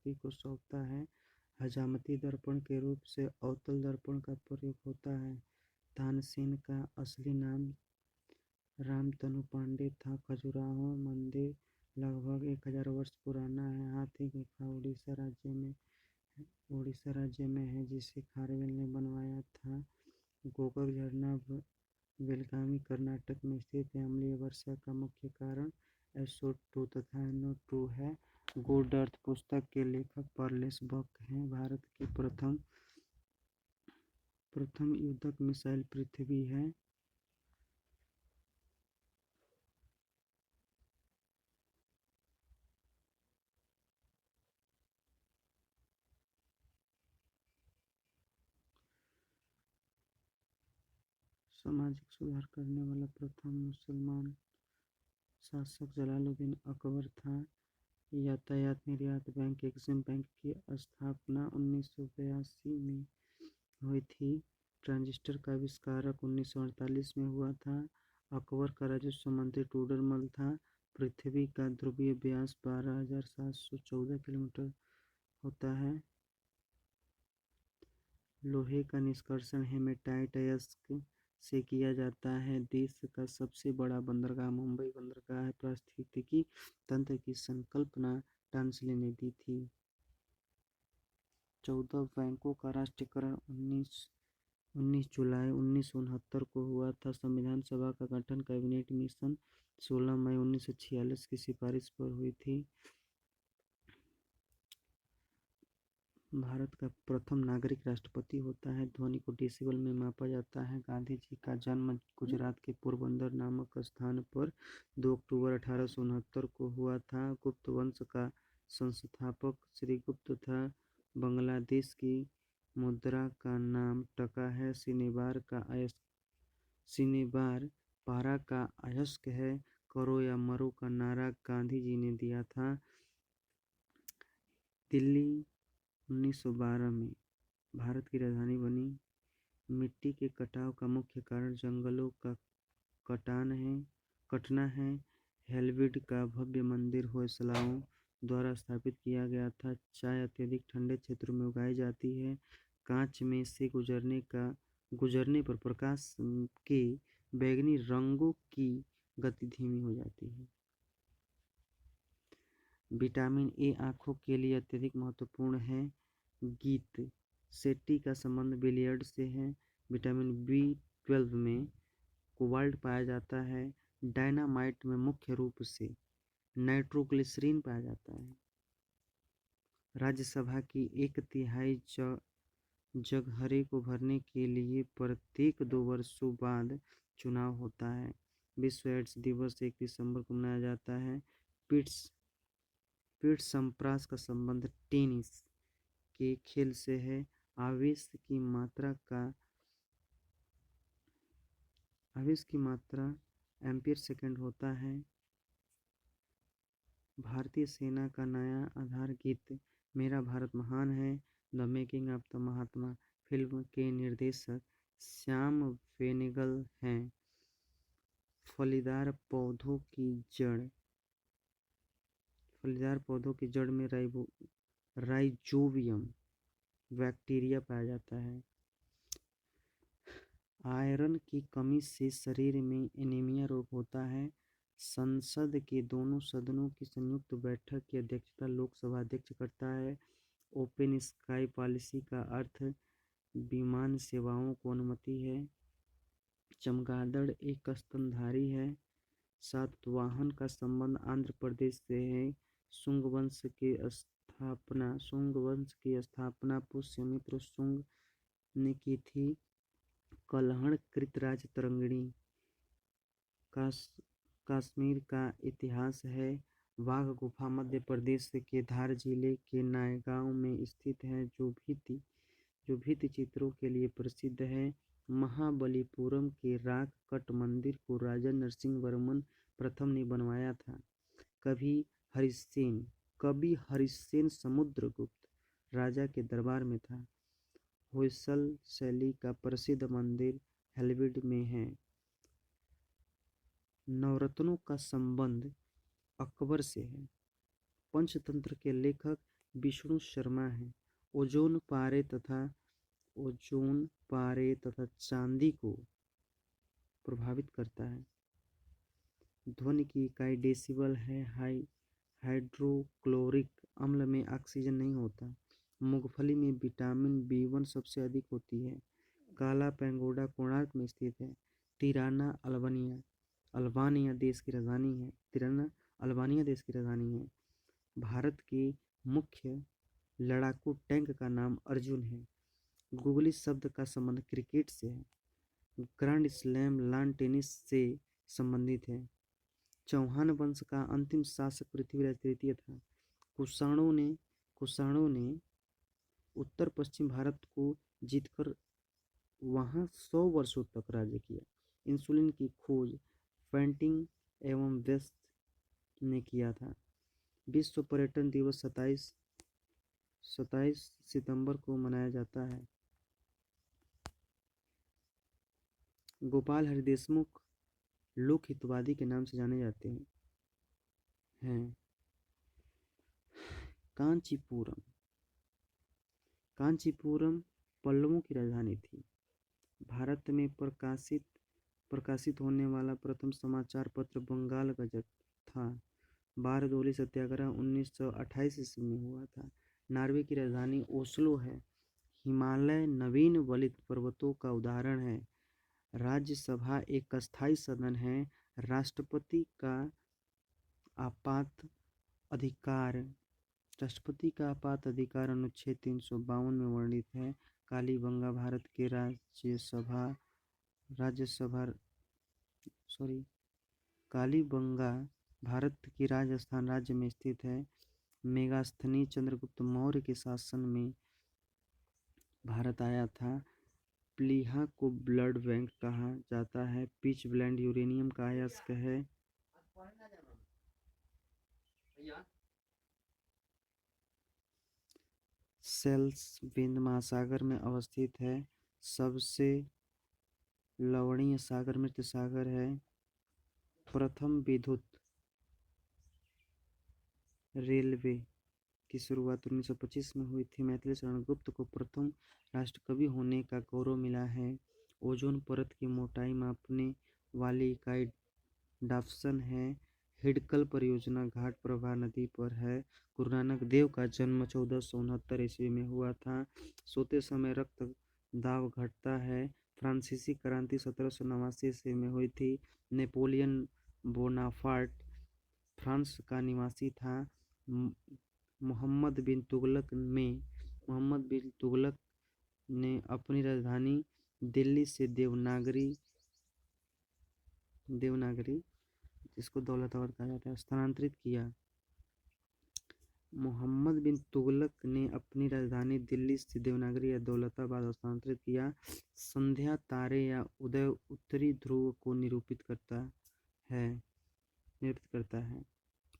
Copy को सौंपता है। हजामती दर्पण के रूप से अवतल दर्पण का प्रयोग होता है। तानसेन का असली नाम रामतनु पांडे था। खजुराहो मंदिर लगभग 1000 वर्ष पुराना है। हाथी गुफा उड़ीसा राज्य में है जिसे खारवेल ने बनवाया था। गोकर्ण झरना बेलगामी कर्नाटक में स्थित है। अम्लीय वर्षा का मुख्य कारण SO2 तथा NO2 है। गुड अर्थ पुस्तक के लेखक पर्लेस बक हैं। भारत की प्रथम युद्धक मिसाइल पृथ्वी है। सामाजिक सुधार करने वाला प्रथम मुसलमान शासक जलालुद्दीन अकबर था। यातायात निर्यात बैंक एक्सिम बैंक की स्थापना 1982 में हुई थी। ट्रांजिस्टर का आविष्कारक 1948 में हुआ था। अकबर का राजस्व मंत्री टोडरमल था। पृथ्वी का ध्रुवीय व्यास 12,714 किलोमीटर होता है। लोहे का निष्कर्षण हेमेटाइट अयस्क से किया जाता है। देश का सबसे बड़ा बंदरगाह मुंबई बंदरगाह है। पारिस्थितिकी तंत्र की संकल्पना टांसले ने दी थी। 14 बैंकों का राष्ट्रीयकरण 19 जुलाई 1969 को हुआ था। संविधान सभा का गठन कैबिनेट मिशन 16 मई 1946 की सिफारिश पर हुई थी। भारत का प्रथम नागरिक राष्ट्रपति होता है। ध्वनि को डेसिबल में मापा जाता है। गांधी जी का जन्म गुजरात के पोरबंदर नामक स्थान पर 2 अक्टूबर 1869 को हुआ था। गुप्त वंश का संस्थापक श्रीगुप्त था। बांग्लादेश की मुद्रा का नाम टका है। सिनेबार पारा का अयस्क है। करो या मरो का नारा गांधी जी ने दिया था। दिल्ली 1912 में भारत की राजधानी बनी। मिट्टी के कटाव का मुख्य कारण जंगलों का कटना है। हेल्विड का भव्य मंदिर होयसलाओं द्वारा स्थापित किया गया था। चाय अत्यधिक ठंडे क्षेत्रों में उगाई जाती है। कांच में से गुजरने पर प्रकाश के बैंगनी रंगों की गति धीमी हो जाती है। विटामिन ए आँखों के लिए अत्यधिक महत्वपूर्ण है। गीत सेटी का संबंध बिलियर्ड से है। विटामिन B12 में कोबाल्ट पाया जाता है। डायनामाइट में मुख्य रूप से नाइट्रोग्लिसरीन पाया जाता है। राज्यसभा की 1/3 जगहरे को भरने के लिए प्रत्येक 2 वर्षों बाद चुनाव होता है। विश्व एड्स दिवस 1 दिसंबर को मनाया जाता है। पिट्स संप्रास का संबंध टेनिस के खेल से है। आवेश की मात्रा एम्पीयर सेकंड होता है। भारतीय सेना का नया आधार गीत मेरा भारत महान है। The making of the Mahatma film के निर्देशक श्याम बेनेगल हैं। फलीदार पौधों की जड़ में राइजोबियम बैक्टीरिया पाया जाता है। आयरन की कमी से शरीर में एनीमिया रोग होता है। संसद के दोनों सदनों की संयुक्त बैठक की अध्यक्षता लोकसभा अध्यक्ष करता है। ओपन स्काई पॉलिसी का अर्थ विमान सेवाओं को अनुमति है। चमगादड़ एक स्तनधारी है। सातवाहन का संबंध आंध्र प्रदेश से है। शुंग वंश की स्थापना पुष्यमित्र शुंग ने की थी। कल्हण कृतराज तरंगिणी कश्मीर का इतिहास है। वाघ गुफा मध्य प्रदेश के धार जिले के नायगांव में स्थित है जो भित्ति चित्रों के लिए प्रसिद्ध है। महाबलीपुरम के राक कट मंदिर को राजा नरसिंह वर्मन प्रथम ने बनवाया था। कवि हरिसेन समुद्रगुप्त राजा के दरबार में था। होयसल शैली का प्रसिद्ध मंदिर हेल्विड में है। नवरत्नों का संबंध अकबर से है। पंचतंत्र के लेखक विष्णु शर्मा है। ओजोन पारे तथा चांदी को प्रभावित करता है। ध्वनि की इकाई डेसिबल है। हाइड्रोक्लोरिक अम्ल में ऑक्सीजन नहीं होता। मूंगफली में विटामिन बी1 सबसे अधिक होती है। काला पैगोडा कोणार्क में स्थित है। तिराना अल्बानिया देश की राजधानी है। भारत के मुख्य लड़ाकू टैंक का नाम अर्जुन है। गूगली शब्द का संबंध क्रिकेट से है। ग्रैंड स्लैम लॉन टेनिस से संबंधित है। चौहान वंश का अंतिम शासक पृथ्वीराज तृतीय था। कुषाणों ने उत्तर पश्चिम भारत को जीतकर वहां 100 वर्षों तक राज्य किया। इंसुलिन की खोज फेंटिंग एवं वेस्ट ने किया था। विश्व पर्यटन दिवस 27 सितंबर को मनाया जाता है। गोपाल हरि देशमुख लोक हितवादी के नाम से जाने जाते हैं। कांचीपुरम पल्लवों की राजधानी थी। भारत में प्रकाशित होने वाला प्रथम समाचार पत्र बंगाल गजट था। बारदोली सत्याग्रह 1928 ईस्वी में हुआ था। नॉर्वे की राजधानी ओस्लो है। हिमालय नवीन वलित पर्वतों का उदाहरण है। राज्यसभा एक अस्थायी सदन है। राष्ट्रपति का आपात अधिकार अनुच्छेद 352 में वर्णित है। कालीबंगा भारत की राजस्थान राज्य में स्थित है। मेगास्थनी चंद्रगुप्त मौर्य के शासन में भारत आया था। प्लीहा को ब्लड बैंक कहा जाता है। पिच ब्लेंड यूरेनियम का अयस्क है। सेल्स हिंद महासागर में अवस्थित है। सबसे लवणीय सागर मृत सागर है। प्रथम विद्युत रेलवे की शुरुआत 1925 में हुई थी। मैथिली शरण गुप्त को प्रथम राष्ट्रकवि होने का गौरव मिला है। ओजोन परत की मोटाई मापने वाली इकाई डाप्सन है। हिडकल परियोजना घाट प्रभा नदी पर है। गुरु नानक देव का जन्म 1469 ईस्वी में हुआ था। सोते समय रक्त दाब घटता है। फ्रांसीसी क्रांति 1789 ईस्वी में हुई थी। नेपोलियन बोनापार्ट फ्रांस का निवासी था। मोहम्मद बिन तुगलक ने अपनी राजधानी दिल्ली से देवनागरी जिसको दौलताबाद कहा जाता है स्थानांतरित किया। मोहम्मद बिन तुगलक ने अपनी राजधानी दिल्ली से देवनागरी या दौलताबाद स्थानांतरित किया। संध्या तारे या उदय उत्तरी ध्रुव को निरूपित करता है।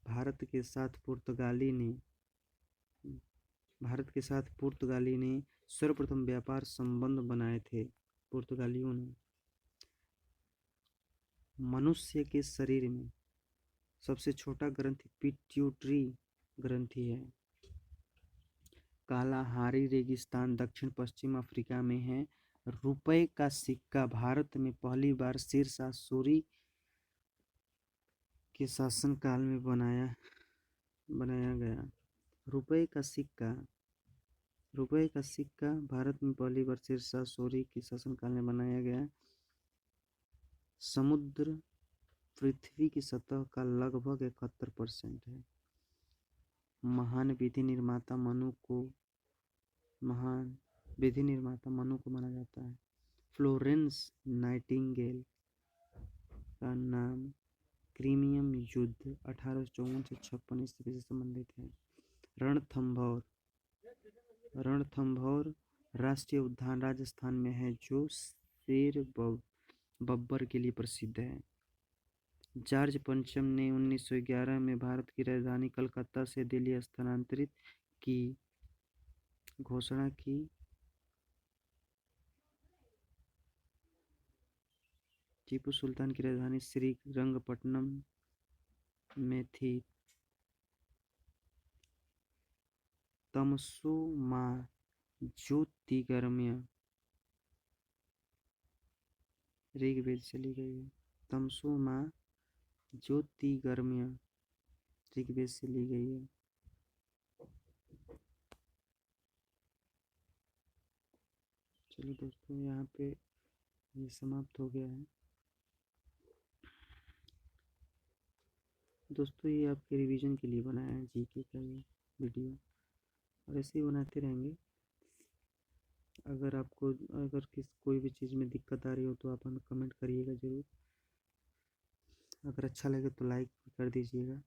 भारत के साथ पुर्तगाली ने सर्वप्रथम व्यापार संबंध बनाए थे। पुर्तगालियों ने। मनुष्य के शरीर में सबसे छोटा ग्रंथि पिट्यूटरी ग्रंथि है। कालाहारी रेगिस्तान दक्षिण पश्चिम अफ्रीका में है। रुपए का सिक्का भारत में पहली बार शेरशाह सूरी के शासनकाल में बनाया गया। रुपए का सिक्का भारत में पहली बार शेरशाह सूरी के शासनकाल में बनाया गया। समुद्र पृथ्वी की सतह का लगभग 71% है। महान विधि निर्माता मनु को माना जाता है। फ्लोरेंस नाइटिंगेल का नाम क्रीमियम युद्ध 1854 से 56 ईस्वी से संबंधित है। रणथंभौर राष्ट्रीय उद्यान राजस्थान में है जो शेर बब्बर के लिए प्रसिद्ध है। जॉर्ज पंचम ने 1911 में भारत की राजधानी कलकत्ता से दिल्ली स्थानांतरित की घोषणा की। टीपू सुल्तान की राजधानी श्रीरंगपट्टनम में थी। तमसो माँ ज्योतिर्गमय ऋग्वेद से ली गई है। तमसो माँ ज्योतिर्गमय ऋग्वेद से ली गई है। चलो दोस्तों, यहाँ पे ये समाप्त हो गया है। दोस्तों, ये आपके रिवीजन के लिए बनाया है जीके का ये वीडियो, और ऐसे ही बनाते रहेंगे। अगर कोई भी चीज़ में दिक्कत आ रही हो तो आप हमें कमेंट करिएगा ज़रूर। अगर अच्छा लगे तो लाइक भी कर दीजिएगा।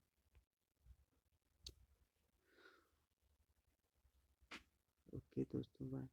ओके दोस्तों, बाय।